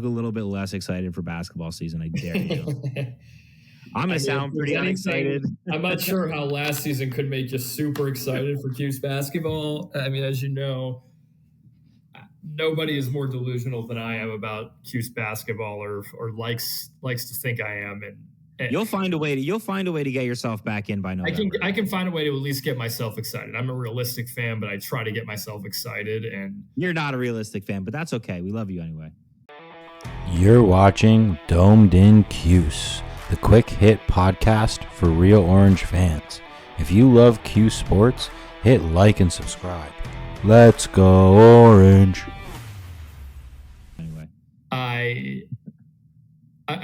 a little bit less excited for basketball season. I dare you. I'm going to sound pretty unexcited. I'm not sure how last season could make you super excited for Cuse basketball. I mean, as you know, nobody is more delusional than I am about Cuse basketball or likes to think I am. And you'll find a way to get yourself back in by November. I can find a way to at least get myself excited. I'm a realistic fan, but I try to get myself excited. And you're not a realistic fan, but that's okay. We love you anyway. You're watching Domed in Cuse, the quick hit podcast for real Orange fans. If you love Cuse sports, hit like and subscribe. Let's go Orange. Anyway, I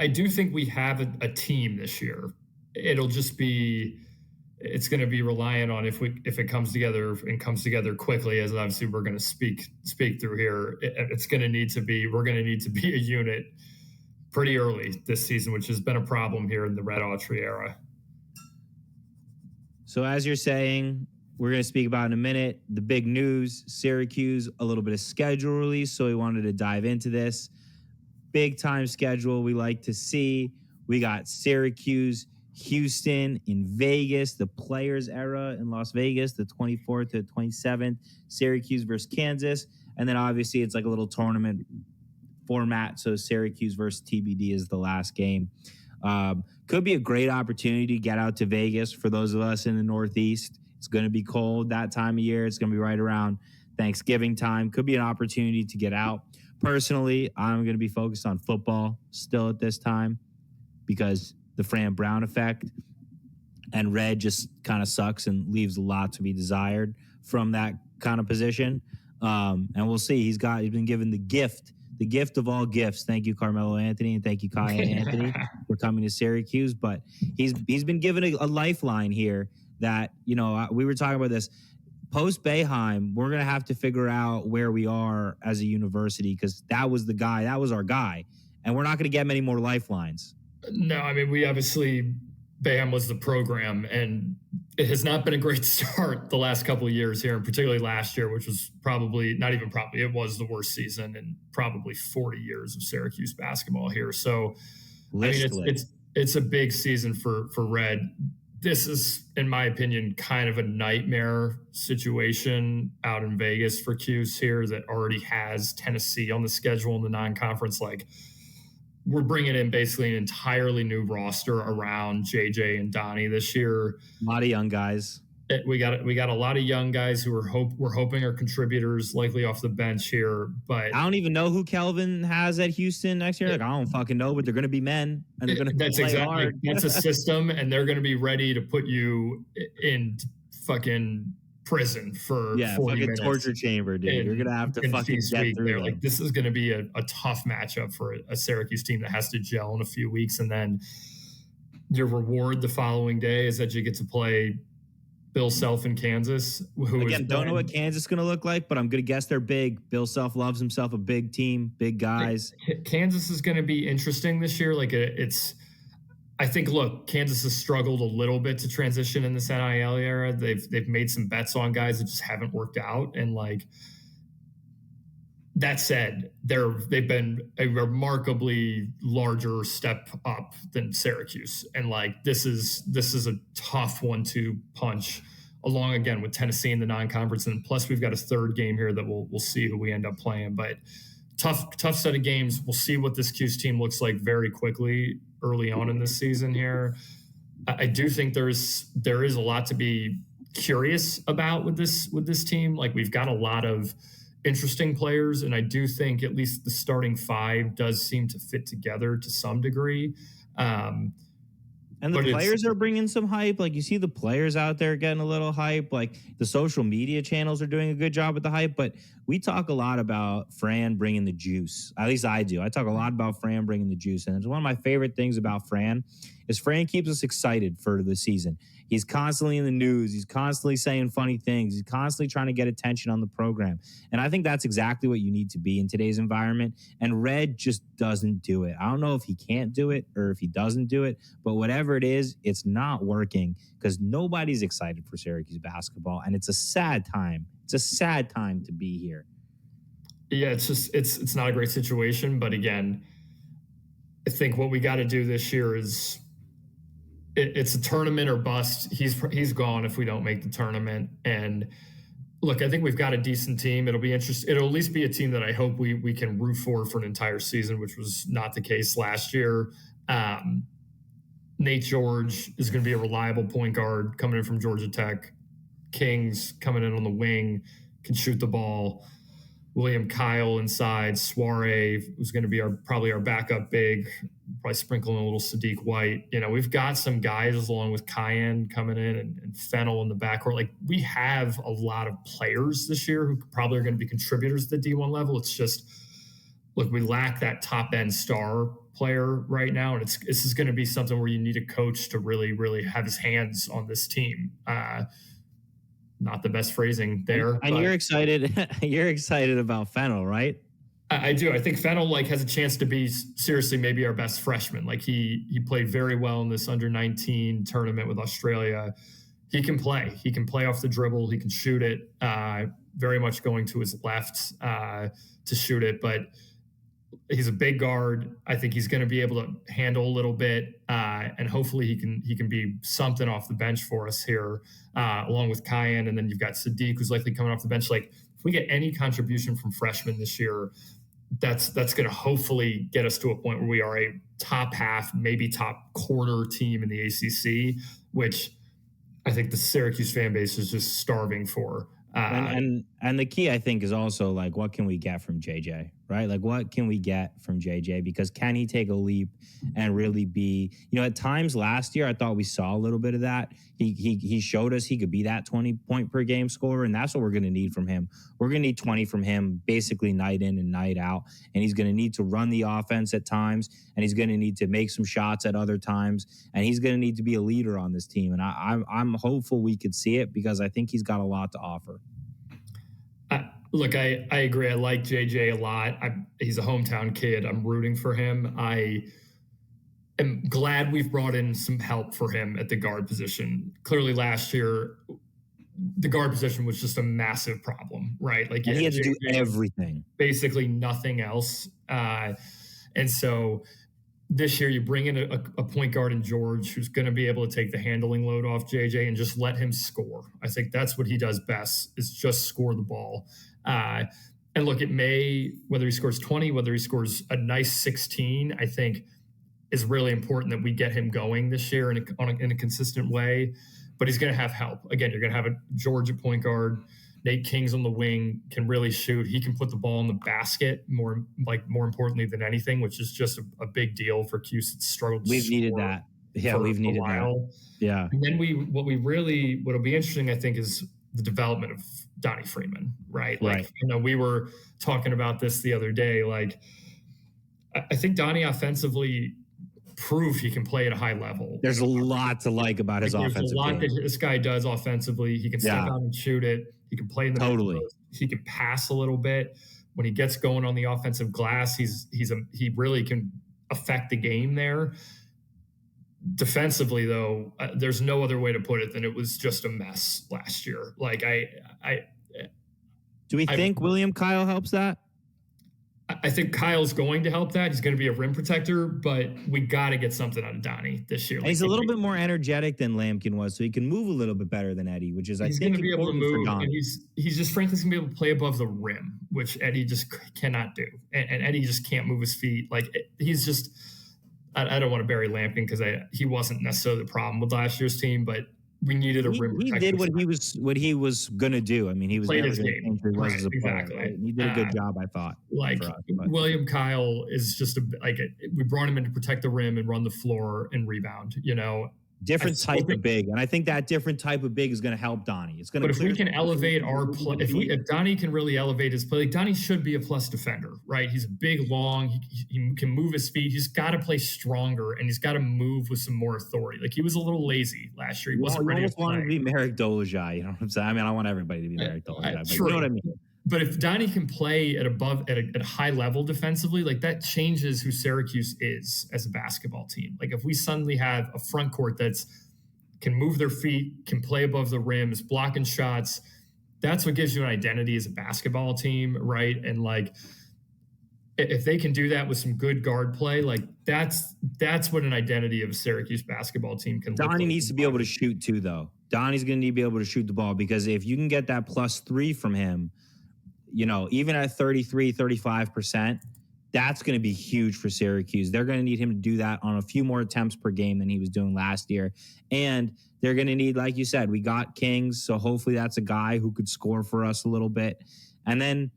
do think we have a team this year. It's going to be reliant on if it comes together and comes together quickly, as obviously we're going to speak through here. We're going to need to be a unit pretty early this season, which has been a problem here in the Red Autry era. So as you're saying, we're going to speak about in a minute the big news, Syracuse, a little bit of schedule release. So we wanted to dive into this big time schedule we like to see. We got Syracuse, Houston in Vegas, the Players era in Las Vegas, the 24th to 27th, Syracuse versus Kansas. And then obviously it's like a little tournament format. So Syracuse versus TBD is the last game. Could be a great opportunity to get out to Vegas for those of us in the Northeast. It's going to be cold that time of year. It's going to be right around Thanksgiving time. Could be an opportunity to get out. Personally, I'm going to be focused on football still at this time because the Fran Brown effect, and Red just kind of sucks and leaves a lot to be desired from that kind of position. And we'll see. He's been given the gift of all gifts. Thank you, Carmelo Anthony, and thank you, Kaya Anthony, for coming to Syracuse. But he's been given a lifeline here that, we were talking about this. Post Boeheim, we're going to have to figure out where we are as a university because that was our guy. And we're not going to get many more lifelines. No, I mean, we obviously, Boeheim was the program, and it has not been a great start the last couple of years here, and particularly last year, which was it was the worst season in probably 40 years of Syracuse basketball here. So, I mean, it's a big season for Red. This is, in my opinion, kind of a nightmare situation out in Vegas for Cuse here that already has Tennessee on the schedule in the non-conference. Like, we're bringing in basically an entirely new roster around JJ and Donnie this year. A lot of young guys. We got a lot of young guys who we're hoping are contributors, likely off the bench here. But I don't even know who Kelvin has at Houston next year. Like, I don't fucking know, but they're going to be men, and they're going to play hard. That's a system, and they're going to be ready to put you in fucking prison for 40 minutes. Torture chamber, dude. You're going to have to fucking get through it. Like, this is going to be a tough matchup for a Syracuse team that has to gel in a few weeks, and then your reward the following day is that you get to play Bill Self in Kansas. Don't know what Kansas is going to look like, but I'm going to guess they're big. Bill Self loves himself a big team, big guys. Kansas is going to be interesting this year. Like, I think, look, Kansas has struggled a little bit to transition in this NIL era. They've made some bets on guys that just haven't worked out. And, like, that said, they've been a remarkably larger step up than Syracuse. And, like, this is a tough 1-2 punch along again with Tennessee in the non-conference. And plus we've got a third game here that we'll see who we end up playing, but tough set of games. We'll see what this Cuse team looks like very quickly early on in this season here. I do think there is a lot to be curious about with this team. Like, we've got a lot of interesting players, and I do think at least the starting five does seem to fit together to some degree. And the players are bringing some hype. Like, you see the players out there getting a little hype. Like, the social media channels are doing a good job with the hype. But we talk a lot about Fran bringing the juice. At least I do. I talk a lot about Fran bringing the juice. And it's one of my favorite things about Fran is Fran keeps us excited for the season. He's constantly in the news. He's constantly saying funny things. He's constantly trying to get attention on the program. And I think that's exactly what you need to be in today's environment. And Red just doesn't do it. I don't know if he can't do it or if he doesn't do it, but whatever it is, it's not working because nobody's excited for Syracuse basketball. And it's a sad time. It's a sad time to be here. Yeah, it's not a great situation. But again, I think what we got to do this year is it's a tournament or bust. He's gone if we don't make the tournament. And look, I think we've got a decent team. It'll be interesting. It'll at least be a team that I hope we can root for an entire season, which was not the case last year. Nate George is going to be a reliable point guard coming in from Georgia Tech. Kings coming in on the wing, can shoot the ball. William Kyle inside. Soiree, who's going to be probably our backup big, probably sprinkling a little Sadiq White. We've got some guys along with Cayenne coming in and Fennell in the backcourt. Like, we have a lot of players this year who probably are going to be contributors to the D1 level. It's just, look, we lack that top end star player right now. And this is going to be something where you need a coach to really, really have his hands on this team. Not the best phrasing there. And you're excited. You're excited about Fennell, right? I do. I think Fennell has a chance to be seriously maybe our best freshman. Like, he played very well in this under-19 tournament with Australia. He can play. He can play off the dribble. He can shoot it. Very much going to his left to shoot it, but he's a big guard. I think he's going to be able to handle a little bit, and hopefully he can be something off the bench for us here, along with Cayenne. And then you've got Sadiq, who's likely coming off the bench. Like, if we get any contribution from freshmen this year, that's going to hopefully get us to a point where we are a top half, maybe top quarter team in the ACC, which I think the Syracuse fan base is just starving for. And the key, I think, is also, like, what can we get from JJ, right? Like, what can we get from JJ? Because can he take a leap and really be, at times last year, I thought we saw a little bit of that. He showed us he could be that 20-point per game scorer, and that's what we're going to need from him. We're going to need 20 from him basically night in and night out, and he's going to need to run the offense at times, and he's going to need to make some shots at other times, and he's going to need to be a leader on this team. And I'm hopeful we could see it, because I think he's got a lot to offer. Look, I agree. I like JJ a lot. He's a hometown kid. I'm rooting for him. I am glad we've brought in some help for him at the guard position. Clearly last year, the guard position was just a massive problem, right? Like, he had to do everything. Basically nothing else. And so this year you bring in a point guard in George, who's going to be able to take the handling load off JJ and just let him score. I think that's what he does best, is just score the ball. And look, whether he scores 20, whether he scores a nice 16, I think is really important that we get him going this year in a consistent way. But he's going to have help. Again, you're going to have a George at point guard. Nate King's on the wing, can really shoot. He can put the ball in the basket more importantly than anything, which is just a big deal for Cuse. It's struggled. We've needed that. Yeah, we've needed that. Yeah. And then what'll be interesting, I think, is the development of Donnie Freeman, right? Like, we were talking about this the other day. Like, I think Donnie offensively proved he can play at a high level. There's a lot to like about his offensive game. There's a lot that this guy does offensively. He can step out and shoot it. He can play in the totally. He can pass a little bit. When he gets going on the offensive glass, he really can affect the game there. Defensively, though, there's no other way to put it than it was just a mess last year. Like, do we think William Kyle helps that? I think Kyle's going to help that. He's going to be a rim protector, but we got to get something out of Donnie this year. And he's a little bit more energetic than Lampkin was, so he can move a little bit better than Eddie, which is, I think, going to be able to move. And he's just frankly going to be able to play above the rim, which Eddie just cannot do. And Eddie just can't move his feet. Like, he's just. I don't want to bury Lampkin, because he wasn't necessarily the problem with last year's team, but we needed a rim protector. He did what he was going to we was played his game. Right, exactly. Player, right? He did a good job, I thought. Like, William Kyle is just we brought him in to protect the rim and run the floor and rebound. Different type of big, and I think that different type of big is going to help Donnie. It's going to. But if we can elevate our play, if Donnie can really elevate his play, like, Donnie should be a plus defender, right? He's big, long. He can move his feet. He's got to play stronger, and he's got to move with some more authority. Like, he was a little lazy last year. He wasn't ready to play. Want to be Merrick Dolezaj, you know what I'm saying? I mean, I want everybody to be Merrick Dolezaj, but you know what I mean. But if Donnie can play at a high level defensively, like, that changes who Syracuse is as a basketball team. Like, if we suddenly have a front court that's can move their feet, can play above the rim, is blocking shots, that's what gives you an identity as a basketball team, right? And like, if they can do that with some good guard play, like that's what an identity of a Syracuse basketball team can look like. Donnie needs to be able to shoot too, though. Donnie's going to need to be able to shoot the ball, because if you can get that +3 from him, even at 33, 35%, that's going to be huge for Syracuse. They're going to need him to do that on a few more attempts per game than he was doing last year. And they're going to need, like you said, we got Kings, so hopefully that's a guy who could score for us a little bit. And then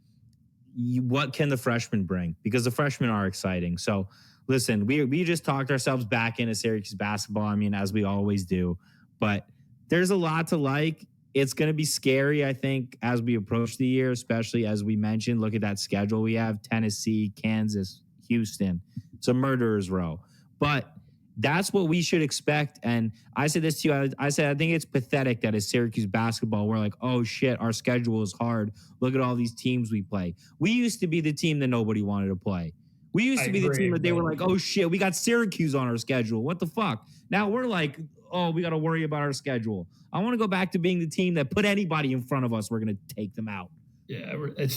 what can the freshmen bring? Because the freshmen are exciting. So listen, we just talked ourselves back into Syracuse basketball, as we always do. But there's a lot to like. It's going to be scary, I think, as we approach the year, especially as we mentioned. Look at that schedule. We have Tennessee, Kansas, Houston. It's a murderer's row. But that's what we should expect. And I said this to you. I said, I think it's pathetic that as Syracuse basketball, we're like, oh, shit, our schedule is hard. Look at all these teams we play. We used to be the team that nobody wanted to play. We used to be the team that they were like, oh, shit, we got Syracuse on our schedule. What the fuck? Now we're like, oh, we got to worry about our schedule. I want to go back to being the team that put anybody in front of us, we're going to take them out. Yeah, it's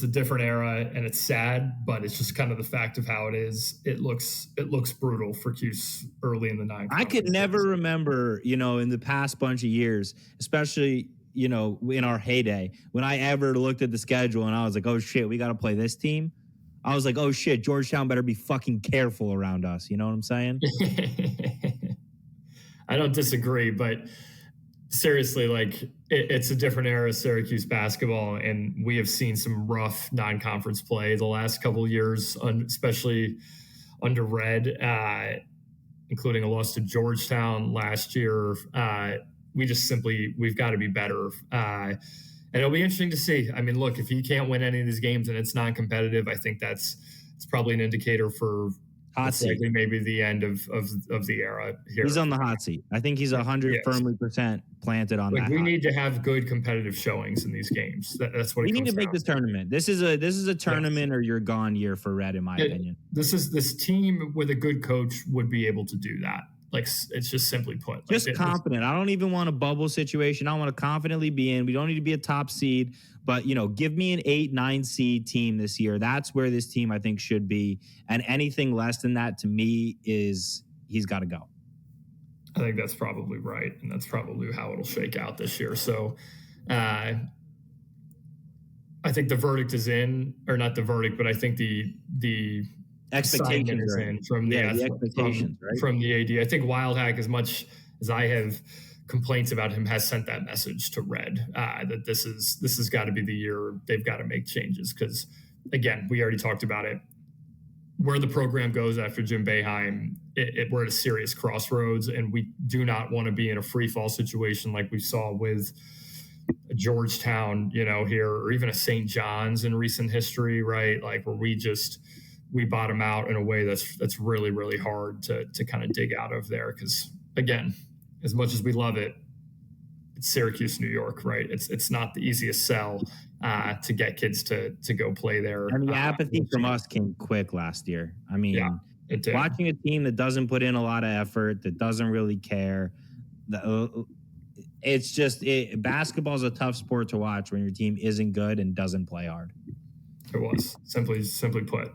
a different era, and it's sad, but it's just kind of the fact of how it is. It looks brutal for Cuse early in the ninth. I could never remember, in the past bunch of years, especially, in our heyday, when I ever looked at the schedule and I was like, oh shit, we got to play this team. I was like, oh shit, Georgetown better be fucking careful around us. You know what I'm saying? I don't disagree, but seriously, like it's a different era of Syracuse basketball, and we have seen some rough non-conference play the last couple of years, especially under Red, including a loss to Georgetown last year. We've got to be better. And it'll be interesting to see. Look, if he can't win any of these games and it's non-competitive, I think it's probably an indicator for likely maybe the end of the era here. He's on the hot seat. I think he's 100% firmly planted on that. We need to have good competitive showings in these games. That's what we need to make this tournament. This is a tournament or you're gone year for Red, in my opinion. This team with a good coach would be able to do that. Like, it's just simply put. Just confident. I don't even want a bubble situation. I want to confidently be in. We don't need to be a top seed, but, give me an 8-9 seed team this year. That's where this team, I think, should be. And anything less than that, to me, he's got to go. I think that's probably right. And that's probably how it'll shake out this year. So I think the verdict is in, or not the verdict, but I think the expectations from the expectations, right? From the AD. I think Wildhack, as much as I have complaints about him, has sent that message to Red that this has got to be the year they've got to make changes, because again, we already talked about it. Where the program goes after Jim Boeheim, we're at a serious crossroads, and we do not want to be in a free fall situation like we saw with Georgetown, here, or even a St. John's in recent history, right? Like, where we bottom out in a way that's really, really hard to kind of dig out of there. Because again, as much as we love it, it's Syracuse, New York, right? It's not the easiest sell to get kids to go play there. And the apathy from us came quick last year. It did. Watching a team that doesn't put in a lot of effort, that doesn't really care, it's just basketball is a tough sport to watch when your team isn't good and doesn't play hard. It was simply put.